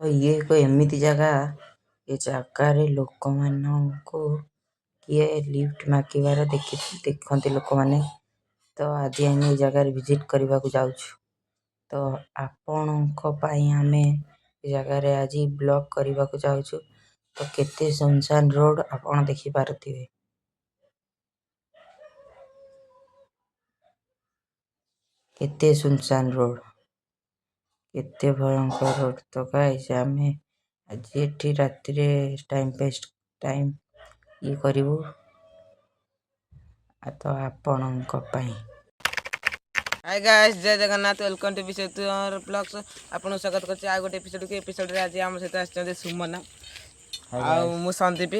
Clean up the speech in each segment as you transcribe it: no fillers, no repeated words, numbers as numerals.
तो ये एक एमिति जगह ये जगार लोक मानू किए लिफ्ट मागिबार देखते लोक मैंने। तो आज आम ये जगह विजिट करने को जाऊँ। तो आपण आम जगार आज ब्लॉग करने को जाऊँ। तो केते सुनसान रोड आपण देखी पारथिबे। केते सुनसान रोड, केते भयंकर रोड। तो गाइस आमे आज एठी राति रे टाइम ये करिवु तो आपणक पई। हाय गाइस, जय Jagannath, welcome to Vishesh blogs. आपन स्वागत करछि आ गोटे एपिसोड रे। आज हम सहित आछन सुमन आ मु संदीप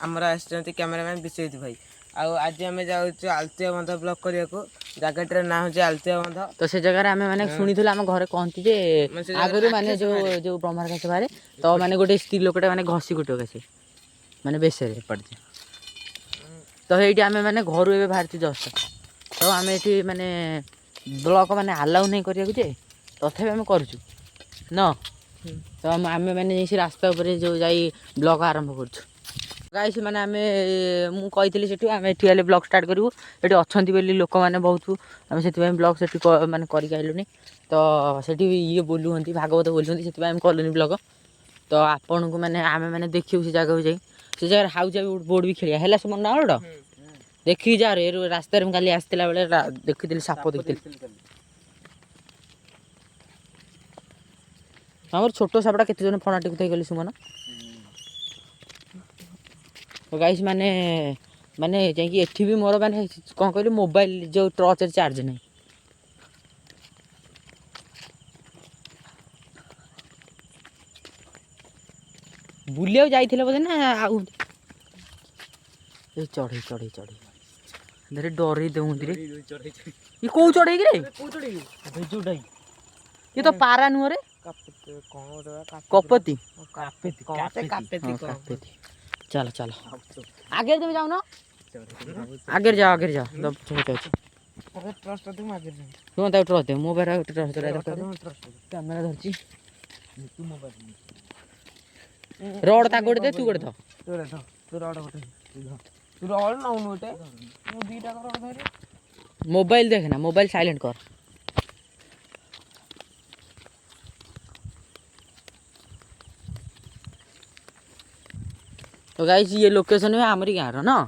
हमरा आछन कैमरामैन विश्वजित भाई। आज आम जाऊँ आलतिया बंध ब्लॉग करने को। जगह ना हो आलतिया बंध। तो से जगह आम मैंने शुणी आम घर कहती जे आगु माने जो ब्रह्मारकाश बाहर तो माने गोटे स्त्री लोकटे माने घसी गोटे कैसे माने बेसरे पड़े। तो ये आम मैंने घर ए बाहर जस्ट तो आम ये माने ब्लॉक माने आलाउ नहीं करिया जे तथापि आम करूँ न। तो आम मैंने से रास्ता उपर जो जाई ब्लॉक आरंभ करूँ। गाइस माने आम मुझे से आम ये ब्लॉग स्टार्ट करूँ। ये अच्छा लोक मैंने बहुत आम से ब्लॉग से माने करनी। तो सेठी ये बोलुँच भागवत बोलुँच से कलुनी ब्लॉग। तो आपण को मैंने आम मैंने देखिए से जगह जाए से जगह हाउस बोर्ड भी खेलिया है सब ना गोट देखी जा रे रास्ते में काली आसला बेले देखी साप देखी आम छोट सापटा केते जन फणा टेकुथाई गली सुमन। तो गाइस माने माने जाकि एठी भी मोर माने कौन कहली मोबाइल जो टॉर्च चार्ज नहीं। बुलिया जाइथिले बोधे ना आउ ए चढ़ई चढ़ई चढ़ई धरे डरे देउंती रे। ये को चढ़ई रे भेजुडाई ये तो पारा नुह रे कपति कापेती। चलो चलो आगे तुम जाओ ना आगे जाओ दब छोटे अच्छे तुम तक ट्रस्ट दे मोबाइल ट्रस्ट कैमरा धरची रोड ता गोटे दे तू गोटे तू रड गोटे तू रड ना गोटे मु दीटा कर धरे। मोबाइल देखना मोबाइल साइलेंट कर। तो गाइस ये लोकेशन है हमारी गाँव ना।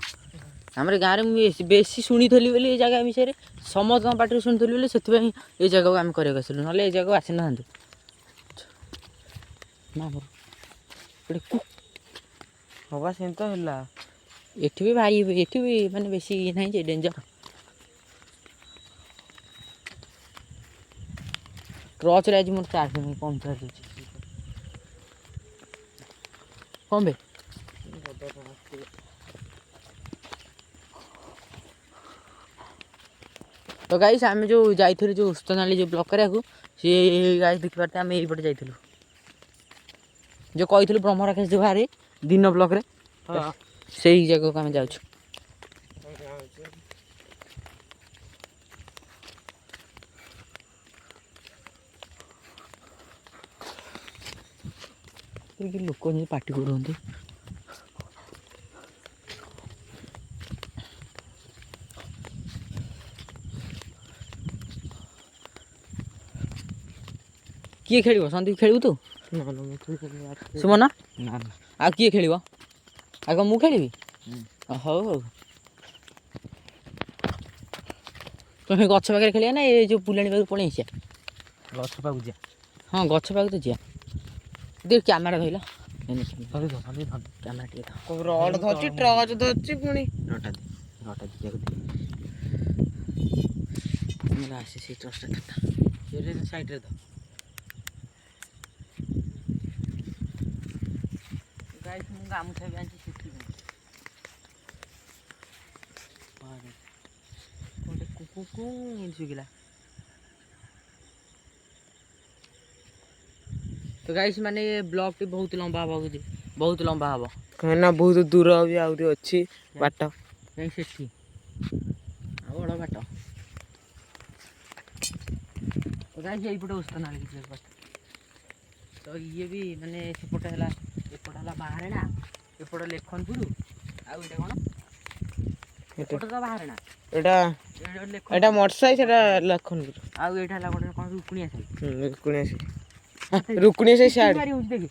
हमारे गाँव में बेसी शुणी थी बोली ये जगह विषय समस्त पार्टी शुणी थी बोली से ये जगह को आम कर ना ये जगह आसी ना हवा से तो है एठी भी भारी एठी भी माने बेसी ये नहीं जे डेंजर। टॉर्च रे आज मोर चार्ज नहीं कम चार्ज होची कम बे। तो गाइस आम जो जाइथिलु जो उस्तनाली जो ब्लॉक करिया को सी गाइस देखि पारते आम एई पटे जाइथिलु जो कहिथिलु ब्रह्मराकेश जो बाहर दिन ब्लॉक रे सही जगह को आम जाउछु। लोक पार्टी करते किए खेल संदीप खेलु तू सुमन आ किए खेल आग मु खेली हौ हौ तुम्हें गछ पाखे खेलिया ना ये जो बुलानी पाख पलि गछ पाक जा। हाँ गछ पाख तो जा देख कैमेरा धरला कैमेरा टे रड धरछि ट्रच धरछि पुणी रटा दे रटा दे मेरा आसे से ट्रस्टा था ये साइड रे तो गाइस मु गामुछा भी आंची सिटी अरे कोटे कुकु सुगिला। तो गाइस माने ये ब्लॉक टी बहुत लंबा हवा गुजी बहुत लंबा हवा कहना बहुत दूर भी आउरी अछि बाट कहीं सेठी आ बड़ बाट। तो गाइस यही पटे उस्तनाली की बात तो ये भी माने सेपटे है एपटे है बाहरेणा एपटे लेखनपुर आउ ये कौन एपटे तो बाहरेणा एटा एटा मोटसाई सेटा लखनपुर आउ ये गोटे कौन रुकुणिया साई रुकुणिया से रुकुणिया से साइड मारी हो देख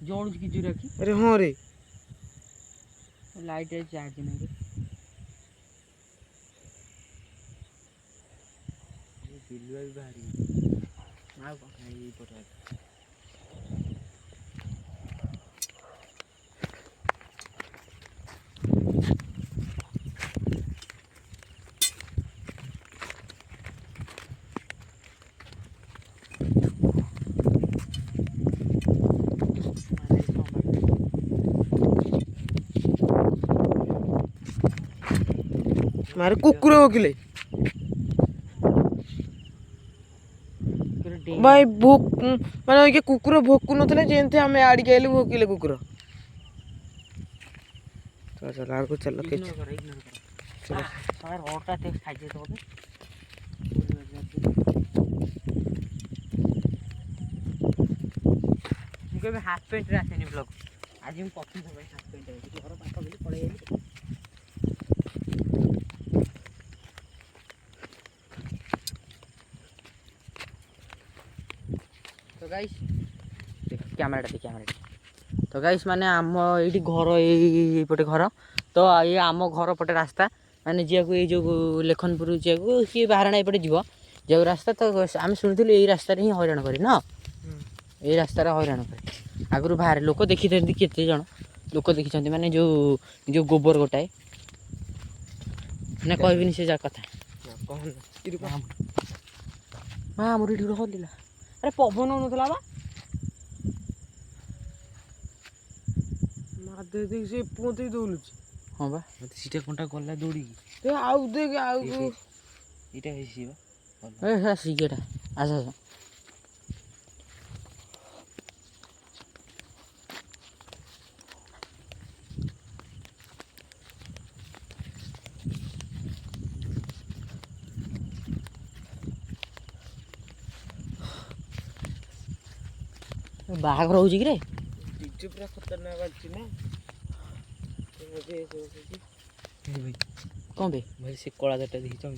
जोड़ की जो रखी अरे हां रे लाइट है चार्ज नहीं रे बिलुआ भी बाहरी आउ कहीं ये पटा मारे कुकुर भोकिले भाई भोक माने के कुकुर भोकु नथले जेंते हमें आड़ी गेले भोकिले कुकुर चल चल आगो चल के चलो सर रोटा ते खाइजे तो मुझे भी हाफ पेंट रे आसेनी ब्लॉग आज हम पसंद है हाफ पेंट रे घर पाखा बोली पड़े गेली तो गाइस देख कैमरा तो गाइस माने आम ये घर ये घर तो ये आम घर पटे रास्ता माने जी को ये लेखनपुर जी को किए बाहर ये जीव जो रास्ता तो आम शुणुलु यही रास्तार ही हईराण करे ना ये रास्तार हईराण करे आगु बाहर लोक देखी केते जन लोक देखी माने जो जो गोबर गोटाए ना कहबिनी से जा कथा हाँ मोर ये हल्ला अरे पवन होता बा दे दे से पोते दौलुच हाँ बा सीटा कोनटा गला दौड़ी ते आउ देख आउ इटा हेसी बा ए हा सीगेटा आसा आसा बाघ रोज कि रे डीजे पूरा खतरनाक बाजी ना भाई कौन बे भाई से कला जटा देखि चम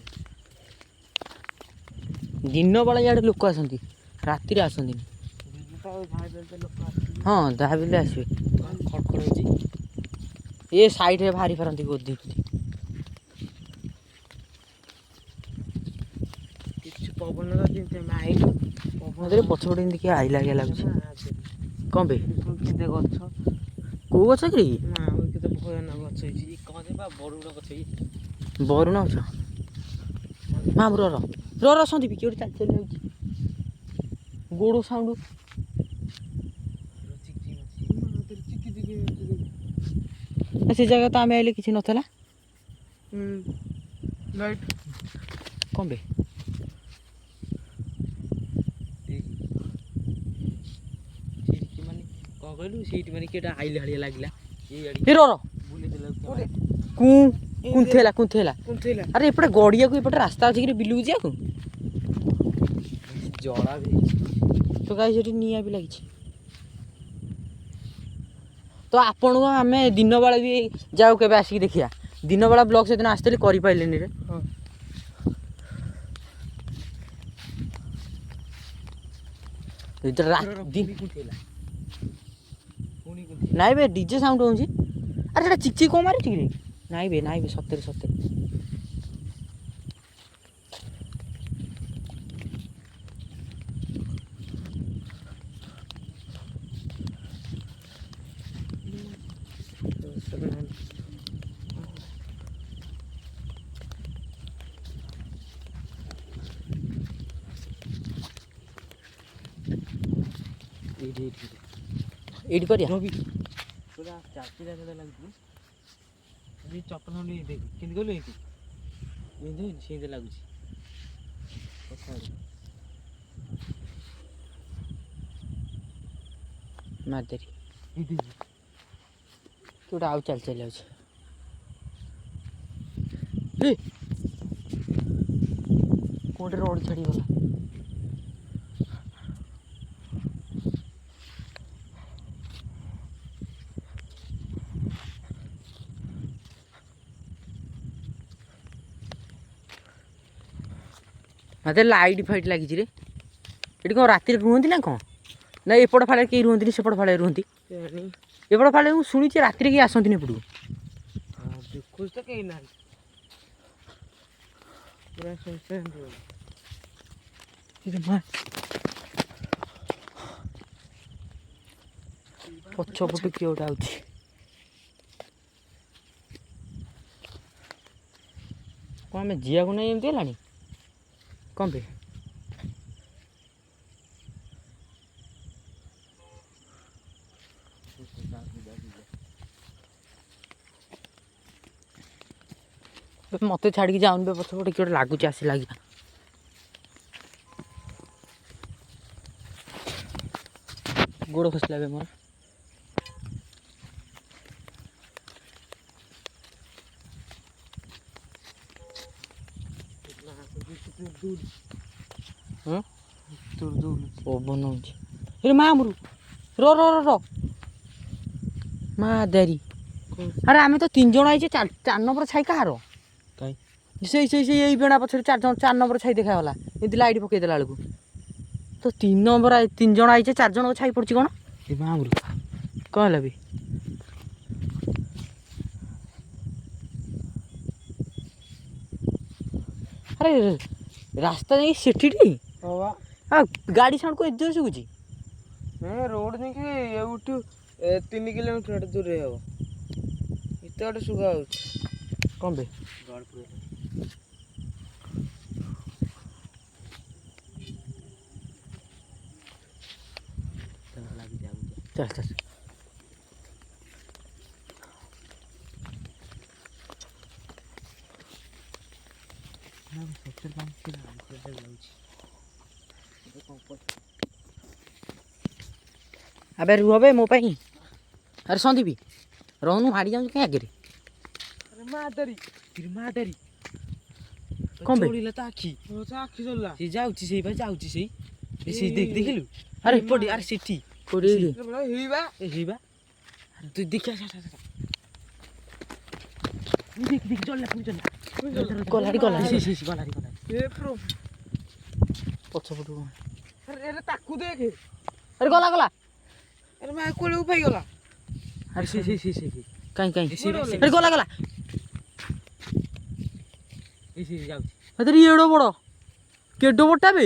दिन बेला इे लोक आसती राति आसती हाँ जहाँ भी आसवे खड़खड़ होची ये साइड रे भारी फेरती गोदी किछ पवन ना जेते माइलो पवन पछपटे देखिए आइला क्या लगुच कौन बे केते गछ कौ गछ कि ना ओ केते भयानक गछ होची कहते बा बरुण गछ होई बरुण गछ मामू र सन्दीप किए चल चल गोड़ साउंड से जगह तो आम आइले किसी नथला लाइट कौन बे कहलु सीट माने केटा आइले हलिया लागला ए रो बुले देला कुंथेला अरे एपटे गड़िया को एपटे रास्ता अच्छी कि बिलू जा जड़ा भी तो गाइस ये निया भी लगी तो आपण को आम दिन बेला भी जाऊ के आसिक देखिया दिन बेला ब्लॉग से दिन आसते कर पारे रे नाई बे डीजे साउंड हो अरे सेटा चिक चिक कौन मारे रे नाई बे सତରେ सତରେ एडी करिया रवि पूरा चाची दा लागु ये चप्पल हम नहीं देख किन गलो ये दे सीधे लागु मादरी तोड़ा आउ चल चल कोटे रोड छड़ी गला ମତେ ଲାଇଟ୍ ଫାଇଟ୍ ଲାଗିଛି ରେ। ଏଠି କ'ଣ ରାତିରେ ରୁହନ୍ତି ନା କ'ଣ? ନା ଏପଟ ଫାଳେ କେହି ରୁହନ୍ତିନି, ସେପଟ ଫାଳେ ରୁହନ୍ତି। ଏପଟ ଫାଳେ ମୁଁ ଶୁଣିଛି ରାତିରେ କେହି ଆସନ୍ତିନି ଏପଟକୁ। ଦେଖୁଛି ତ କେହି ନାହାନ୍ତି, ପୁରା ଶୋଇଛନ୍ତି। ପଛପଟୁ କିଏ ଗୋଟେ ଆଉଛି। କ'ଣ ଆମେ ଯିବାକୁ ନାହିଁ ଏମିତି ହେଲାଣି କ'ଣ ବେ? ମତେ ଛାଡ଼ିକି ଯାଉନି ବେ, ପଛପଟେ କିଏ ଗୋଟେ ଲାଗୁଛି ଆସିଲା ଆଜ୍ଞା। ଗୋଡ଼ ଖସିଲା ବେ ମୋର। ପବନ ହଉଛି ରେ ମା ଆମରୁ ର ର ର ର ମା ଦେରି। ଆରେ ଆମେ ତ 3 ଜଣ ଆଇଛେ, 4 ନମ୍ବର ଛାଇ କାହାର? ସେଇ ସେଇ ସେଇ ଏଇ ବେଣା ପଛରେ 4 ନମ୍ବର ଛାଇ ଦେଖାଗଲା ଏମିତି ଲାଇଟ୍ ପକେଇଦେଲା ବେଳକୁ। ତ 3 ନମ୍ବର 3 ଜଣ ଆଇଛେ, 4 ଜଣଙ୍କ ଛାଇ ପଡୁଛି କ'ଣ? ଏ ମା ଆମରୁ କ'ଣ ହେଲା ବି? ଆରେ ରାସ୍ତା ଯାଇକି ସେଠିଟି ଗାଡ଼ି ସାଉଣ୍ଡ କ'ଣ ଏତେ ଶୁଭୁଛି? ରୋଡ୍ ଯାଇକି ଏଉଠୁ 3 କିଲୋମିଟର ଦୂରରେ ହବ, ଏତେ ଗୋଟେ ସୁଖା ହଉଛି। କ'ଣ ବେ? ଚାଲ ଚାଲ ଆବେ ରୁହ ବେ ମୋ ପାଇଁ। ଆରେ ସନ୍ଦୀପ ରହୁନୁ, ମାଡ଼ି ଯାଉଛୁ କାଇଁ ଆଗରେ? କ'ଣ ବେ? ତା ଆଖି ଜଳିଲା, ସେ ଯାଉଛି ସେଇ ଭାଇ ଯାଉଛି ସେଇ ଦେଖିଲୁ? ଆରେ ଏପଟେ, ଆରେ ସେଠି କୋଉଠି ହେଇବା ତୁ ଦେଖିଆ ଗଲାଡ଼ି ପଛପଟୁ ତାକୁ ଦେଖେ। ଆରେ ଗଲା ଗଲା। ଆରେ ମା କୋଳକୁ ପାଇଗଲା। ଆରେ ସେ କାଇଁ ଆରେ ଗଲା ଗଲା। ଏତେ ଏଡ ବଡ଼ କେଡ ବଡ଼ଟା ବେ?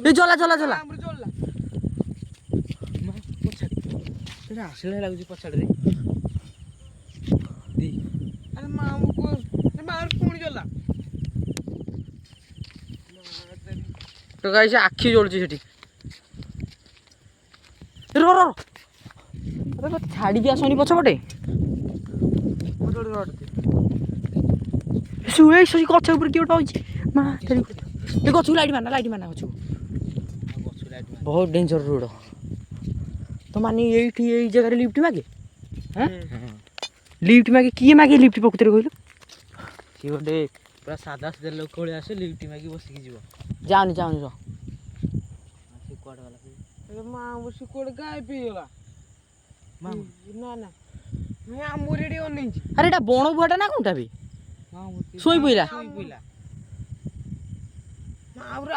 ଏ ଜଲା ଆସିଲା ଲାଗୁଛି ପଛାଡରେ। ଆରେ ପୁଣି ଗଲା। ତ ଗାଈ ସେ ଆଖି ଜଳୁଛି ସେଠି। ର ଛାଡ଼ିକି ଆସନି ପଛପଟେ। ଶୁଏ ସେ ଗଛ ଉପରେ କିଏ ଗୋଟେ ଅଛି। ମା ଏ ଗଛକୁ ଲାଇଟ୍ ମାରନା ଗଛକୁ। ବହୁତ ଡେଞ୍ଜର ରୋଡ଼। ତ ମାନେ ଏଇଠି ଏଇ ଜାଗାରେ ଲିଫ୍ଟ ମାଗେ? ଲିଫ୍ଟ ମାଗେ? କିଏ ମାଗେ ଲିଫ୍ଟ ପ୍ରକୃତରେ କହିଲୁ? ସିଏ ଗୋଟେ ପୁରା ସାଧା ସିଧା ଲୋକ ଭଳିଆ ଆସେ, ଲିଫ୍ଟ ମାଗି ବସିକି ଯିବ। ଯାଉନି ର। ସେ କୁଆଡେ ଗଲା? ସେ କୁଆଡେ ଗାୟବ ହେଇଗଲା। ନା ଆମର ଏଠି ଅନେଇଛି। ଆରେ ଏଇଟା ବଣ ବୁଆଟା ନା କୋଉଟା ବେ? ଶୋଇ ପଇଲା।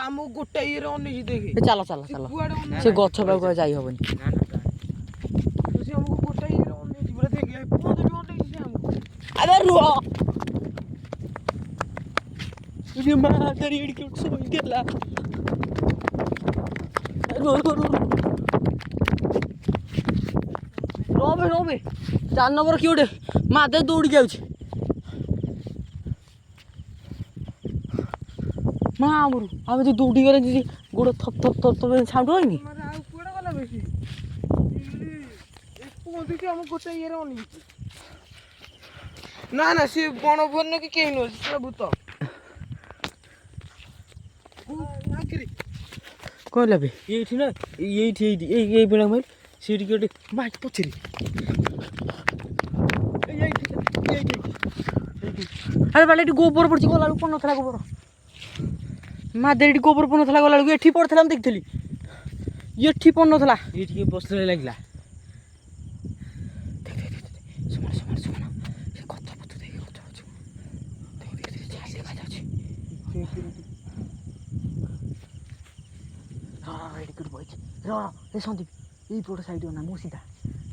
ଆମକୁ ଗୋଟେ ଇଏରେ ଅନେଇଛି ଦେଖେ। ଚାଲ ସେ ଗଛ ପାଖକୁ ଯାଇ ହବନି। ସେ ଆମକୁ ଗୋଟେ ଇଏରେ ଅନେଇଛି ପୁରା ଦେଖେ, ଅନେଇଛି ସେ ଆମକୁ। ଆରେ ରୁହ ମା ତାରି ଏଠି କେଉଁଠି ଶୋଇଥିଲା। ରବେ 4 ନମ୍ବର କିଏ ଗୋଟେ ମା ଦେ ଦୌଡ଼ିକି ଯାଉଛି। ମା ଆମରୁ ଆମେ ଯଦି ଦୌଡ଼ି ଗଲେ ଯଦି ଗୋଡ଼ ଥପ ସାଉଣ୍ଡ ହଇନି। ଆଉ କୁଆଡେ ଗଲା ବେଶୀ? ଆମ ଗୋଟେ ଇଏରେ ଅନେଇଛି। ନା ସେ ବଣ ଭନ କି କେହି ନୁହଁ, ସେ ଭୂତ। କ'ଣ ହେଲା ବେ? ଏଇଠି ନା ଏଇ ବେଳା ମାଇଲ ସେଇଠି ଗୋଟେ ମାଇକ ପଛରେ। ଆରେ ବାଲେ ଏଠି ଗୋବର ପଡ଼ିଛି, ଗଲାବେଳକୁ ପଡ଼ିନଥିଲା ଗୋବର। ମା ଦେ ଏଠି ଗୋବର ପଡ଼ିନଥିଲା, ଗଲାବେଳକୁ ଏଠି ପଡ଼ିଥିଲା। ମୁଁ ଦେଖିଥିଲି ଏଠି ପଡ଼ିନଥିଲା। ଏଇଠି କିଏ ବସିଲେ ଲାଗିଲା। ସେ ଗଛ ପଛ ଦେଖାଯାଉଛି। ଏଇଠି କୋଉଠି ବଇଛି ଏ ସନ୍ଦୀପ ଏଇପଟ ସାଇଡ୍ ନା ମୋ ସିଧା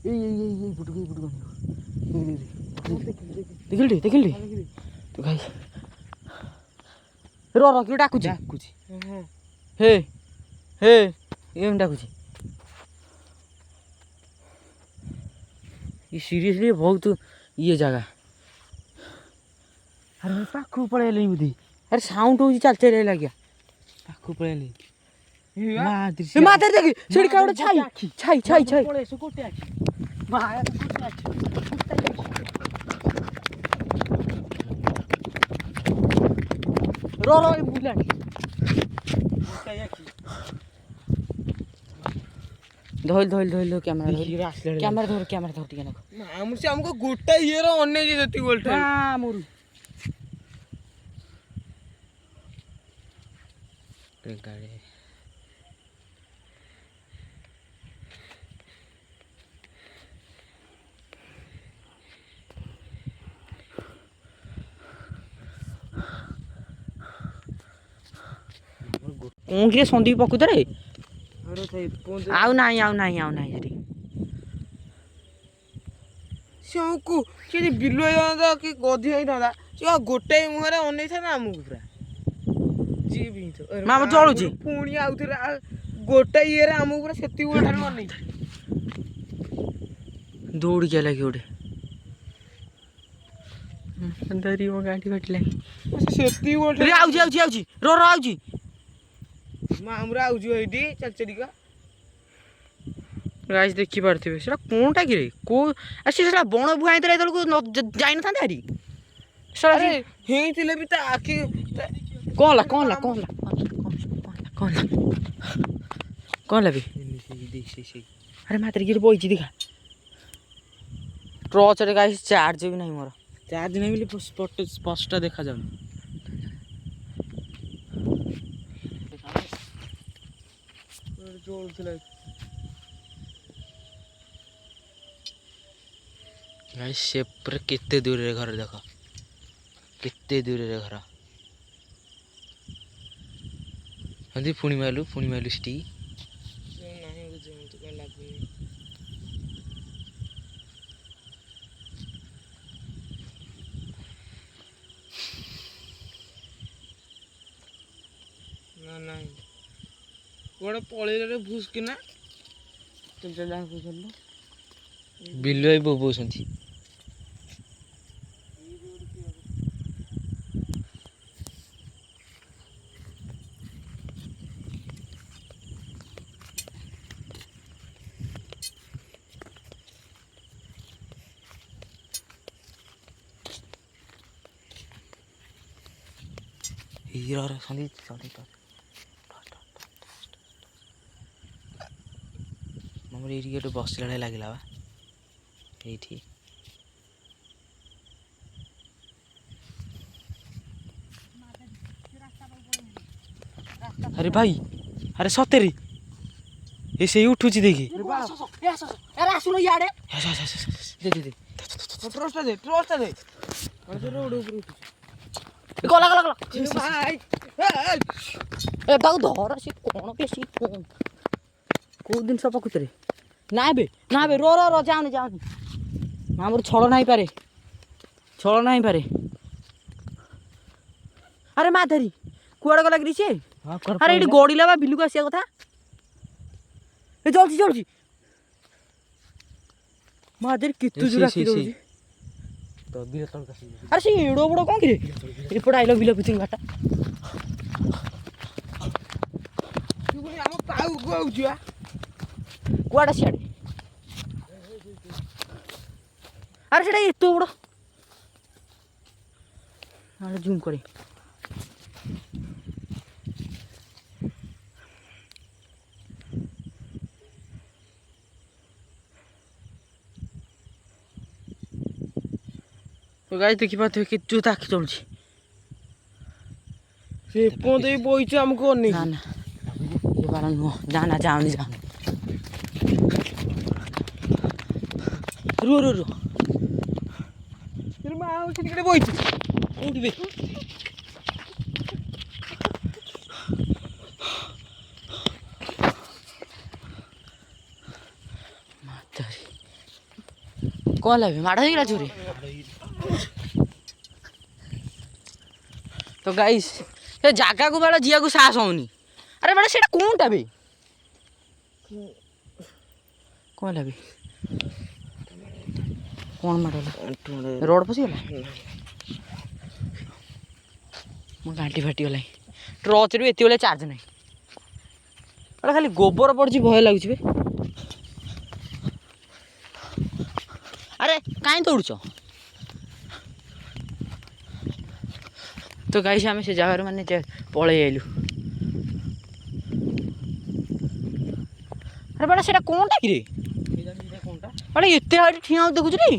ଏଇପଟକୁ ଦେଖିଲି ତୁ ଗାଈ କିଏ ଡାକୁଛି ହେ ଏମିତି ଡାକୁଛି ସିରିୟସଲି ବହୁତ ଇଏ ଜାଗା ଆରେ ପାଖକୁ ପଳେଇ ଆଇଲେଣି ବୋଧେ ଆରେ ସାଉଣ୍ଡ ହଉଛି ଚାଲି ଲାଗିଆ ପାଖକୁ ପଳେଇ ଆଇଲେଣି ଦେଖି ସେଠି କାହା ଗୋଟେ ଛାଇ ଗୋଟେ ଆଖି ବୁଲାଣି ଧଇଲ କ୍ୟାମେରା ଧର ଟିକେ ନା ଆମକୁ ଗୋଟା ଇଏର ଅନେଇଛି ସେତିକି ବୋଲଟା ମୋରୁ ଗାଡ଼ି କଣ କିରେ ସନ୍ଦୀପ ପ୍ରକୃତରେ ଆଉ ନାହିଁ ସେଠି ସେ ଆମକୁ କିଏ ବିଲୁ ହେଇଥାନ୍ତା କି ଗଧି ହେଇଥାନ୍ତା ସେ ଗୋଟାଏ ମୁହଁରେ ଅନେଇଥାନ୍ତା ଆମକୁ ପୁରା ଯିଏ ବି ମାମା ଚଳୁଛି ପୁଣି ଆଉଥରେ ଗୋଟାଏ ଇଏରେ ଆମକୁ ପୁରା ସେତିକି ଠାରୁ ଅନେଇଛି ଦୌଡ଼ିକି ହେଲା କି ଗୋଟେ ଧରିବ ଗାଡ଼ି ଘଟିଲାଣି ସେତିକି ଆଉଛି ଆଉଛି ଆମର ଆଉଛୁ ଏଇଠି ଚାଲିକା ଗାଈ ଦେଖିପାରୁଥିବେ ସେଟା କଣଟା କିରେ କୋଉ ସେଟା ବଣ ବୁହା ହେଇଥିଲା ଏତେବେଳକୁ ଯାଇନଥାନ୍ତେ ହାରି ହେଇଥିଲେ ବି ତା ଆଖି କଣ ହେଲା ବି ଆରେ ମାତ୍ର କିରେ ବଇଛି ଦେଖା ଟର୍ଚ୍ଚରେ ଗାଈ ଚାର୍ଜ ବି ନାହିଁ ମୋର ଚାର୍ଜ ନାହିଁ ବୋଲି ସ୍ପଷ୍ଟ ଦେଖାଯାଉନି ସେ ପୁରା କେତେ ଦୂରରେ ଘର ଦେଖ କେତେ ଦୂରରେ ଘର ପୁଣି ମାଇଲୁ ସେଠି ନାହିଁ କୁଆଡ଼େ ପଳେଇଲେ ଭୁସ୍ କିନା ବିଲୁ ଭାଇ ବୋବଉଛନ୍ତି ଆମର ଏଇଠି ଗୋଟେ ବସିଲା ଭଳିଆ ଲାଗିଲା ବା ଏଇଠି ଆରେ ଭାଇ ଆରେ ସତରେ ଏ ସେଇ ଉଠୁଛି ଦେଖି ଆସୁନ ଇଆଡେ ଗଲା ତାକୁ ଧର ସେ କଣ ବେଶୀ କୋଉ ଜିନିଷ ପ୍ରକୃତରେ ନା ବେ ଯାଉନି ଆମର ଛଳନା ହେଇପାରେ ଆରେ ମାଧେରୀ କୁଆଡେ ଗଲା କି ସେ ଆରେ ଏଇଠି ଗଡିଲା ବା ବିଲୁକୁ ଆସିବା କଥା ଏ ଜଳୁଛି ମାଧେରୀ କେତେ ଜୋର ଆଖି ଦଉଛି ଆରେ ସେ ଏଡ ବଡ କଣ କିରେ ଏପଟେ ଆଇଲ ବିଲ ପିଛୁକୁ ଘାଟା କୁଆଡେ ସିଆଡେ ଆରେ ସେଟା ଏତେ ବଡ ଜୁମ୍ করে गाइस देखिपारे कि जो आखि चलुची से पौधे बइछ हमको नहीं ना ये बारा नो जाना जाऊनी रो तेरे मां उठी निकले बइछ उठ बे କ'ଣ ହେଲା ବି ମାଡ଼ ହେଇଗଲା ଚୋରି? ତ ଗାଇସ୍ ସେ ଜାଗାକୁ ବେଳ ଯିବାକୁ ସାହସ ହେଉନି। ଆରେ ବେଳ ସେଇଟା କ'ଣଟା ବି କ'ଣ ହେଲା ବି କ'ଣ ମାଡ଼ ହେଲା? ରୋଡ଼ ପଶିଗଲା ମୋ ଗାଣ୍ଠି ଫାଟିଗଲା। ଟର୍ଚ୍ଚରେ ବି ଏତେବେଳେ ଚାର୍ଜ ନାହିଁ। ଏଇଟା ଖାଲି ଗୋବର ପଡ଼ିଛି ଭୟ ଲାଗୁଛି ବେ। ଆରେ କାହିଁ ଦୌଡ଼ୁଛ? ତ ଗାଇସ୍ ଆମେ ସେ ଜାଗାରୁ ମାନେ ପଳେଇ ଆଇଲୁ। ଆରେ ବେଟା ସେଇଟା କ'ଣଟା କି ରେ? ବେଟା ଏତେ ହାଇଟ୍ ଠିଆ ହଉଛି ଦେଖୁଛୁ ରେ?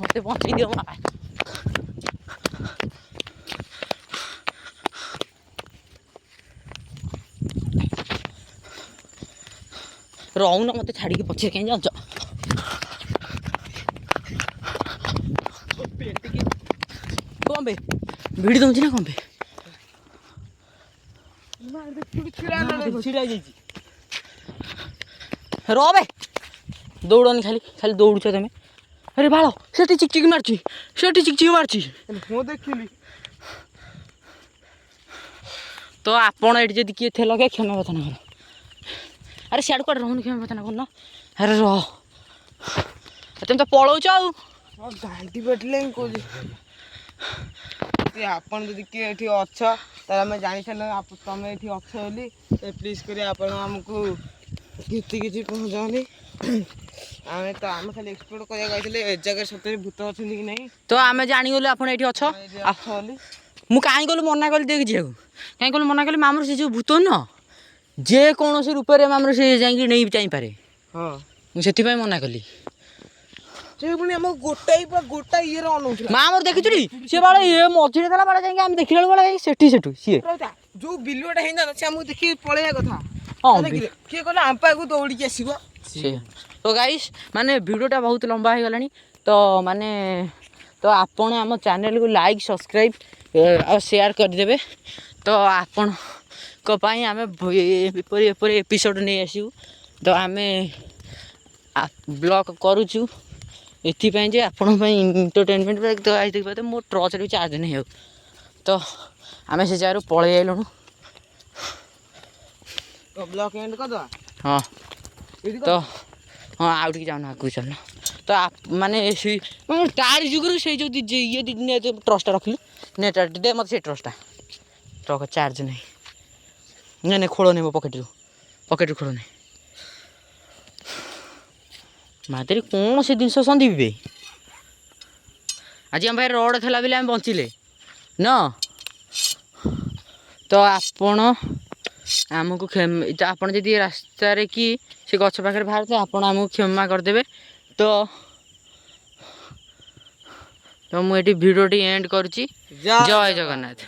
ମତେ ବଞ୍ଚେଇ ଦିଅ ମା। ରହୁନ ମତେ ଛାଡ଼ିକି ପଛରେ କାହିଁ ଯାଉଛ? କ'ଣ ବେ ଭିଡ଼ି ଦଉଛି ନା କ'ଣ ବେ? ର ବେ ଦୌଡ଼ନି ଖାଲି ଖାଲି ଦୌଡ଼ୁଛ ତମେ। ଆରେ ବାଳ ସେଠି ଚିକଚିକି ମାରୁଛି, ସେଠି ଚିକଚିକି ମାରୁଛି। ମୁଁ ଦେଖିଲି। ତ ଆପଣ ଏଠି ଯଦି କିଏ ଥିଲ କି କ୍ଷମା ପ୍ରାର୍ଥନା କର। ଆରେ ସିଆଡ଼େ କୁଆଡ଼େ ରହୁନି କ୍ଷମା ପ୍ରାର୍ଥନା କରୁନ? ଆରେ ରହ ତମେ ତ ପଳଉଛ ଆଉ। ଗାଣ୍ଠି ଫାଟିଲେ ହିଁ କହୁଛି। ଆପଣ ଯଦି କିଏ ଏଠି ଅଛ ତାହେଲେ ଆମେ ଜାଣିସାରିଲୁ ତମେ ଏଠି ଅଛ ବୋଲି। ପ୍ଲିଜ୍ କରି ଆପଣ ଆମକୁ କିଛି ପହଞ୍ଚାଉନି। ଆମେ ଖାଲି ଏକ୍ସପ୍ଲୋର କରିବାକୁ ଯାଇଥିଲେ ଏ ଜାଗାରେ ସତରେ ଭୂତ ଅଛନ୍ତି କି ନାହିଁ। ତ ଆମେ ଜାଣିଗଲୁ ଆପଣ ଏଇଠି ଅଛ ବୋଲି। ମୁଁ କାହିଁ କହିଲୁ ମନା କଲି ଦେଖି ଯିବାକୁ? କାହିଁ କହିଲୁ ମନା କଲି? ମାମୁର ସେ ଯେଉଁ ଭୂତ ନୁହଁ ଯେକୌଣସି ରୂପରେ ମାମୁର ସେ ଯାଇକି ନେଇ ଯାଇପାରେ। ହଁ ମୁଁ ସେଥିପାଇଁ ମନା କଲି। ସେ ପୁଣି ଆମ ଗୋଟାଏ ଇଏରେ ଅନଉଥିଲା। ମା ଆମର ଦେଖିଛୁ ଟି ସିଏ ବାଳେ ଇଏ ମଝିରେ ଦେଲା ବାଳେ ଯାଇକି ଆମେ ଦେଖିଲା ବେଳକୁ ବାଳେ ସେଠି ସିଏ ଯୋଉ ବିଲୁଆଟା ହେଇଯାନ୍ତା ସେ ଆମକୁ ଦେଖିକି ପଳେଇବା କଥା। ହଁ କିଏ କହିଲା ଆମ ପାଖକୁ ଦୌଡ଼ିକି ଆସିବ। ତ ଗାଇସ୍ ମାନେ ଭିଡ଼ିଓଟା ବହୁତ ଲମ୍ବା ହେଇଗଲାଣି। ତ ମାନେ ତ ଆପଣ ଆମ ଚ୍ୟାନେଲକୁ ଲାଇକ୍ ସବସ୍କ୍ରାଇବ୍ ଆଉ ସେୟାର କରିଦେବେ। ତ ଆପଣଙ୍କ ପାଇଁ ଆମେ ଏପରି ଏପିସୋଡ଼ ନେଇ ଆସିବୁ। ତ ଆମେ ବ୍ଲଗ୍ କରୁଛୁ ଏଥିପାଇଁ ଯେ ଆପଣଙ୍କ ପାଇଁ ଏଣ୍ଟରଟେନମେଣ୍ଟ। ତ ଦେଖିପାରୁଥିବେ ମୋ ଟର୍ଚ୍ଚରେ ବି ଚାର୍ଜ ନାହିଁ ଆଉ। ତ ଆମେ ସେ ଜାଗାରୁ ପଳେଇ ଆଇଲୁଣୁ। ବ୍ଲଗ୍ ଏଣ୍ଡ କରିଦେବା। ହଁ ତ ହଁ ଆଉ ଟିକେ ଯାଉନ ଆଗକୁ ଚାଲୁନ। ତ ମାନେ ତାରି ଯୁଗରୁ ସେଇ ଯେଉଁ ଇଏ ଟ୍ରଚ୍ଟା ରଖିଲୁ ନେଟ୍ଟା ଦେ ମୋତେ ସେଇ ଟ୍ରଚ୍ଟା ଚାର୍ଜ ନାହିଁ। ନାଇଁ ଖୋଳ ନାହିଁ ମୋ ପକେଟରୁ ଖୋଳ ନାହିଁ। ମାତରେ କୌଣସି ଜିନିଷ ସନ୍ଦିବେ ଆଜି ଆମ ପାଖରେ ରଡ଼ ଥିଲା ବୋଲି ଆମେ ବଞ୍ଚିଲେ ନ। ତ ଆପଣ ଆମକୁ ଆପଣ ଯଦି ରାସ୍ତାରେ କି ସେ ଗଛ ପାଖରେ ବାହାରୁଥିବେ ଆପଣ ଆମକୁ କ୍ଷମା କରିଦେବେ। ତ ମୁଁ ଏଠି ଭିଡ଼ିଓଟି ଏଣ୍ଡ କରୁଛି। ଜୟ ଜଗନ୍ନାଥ।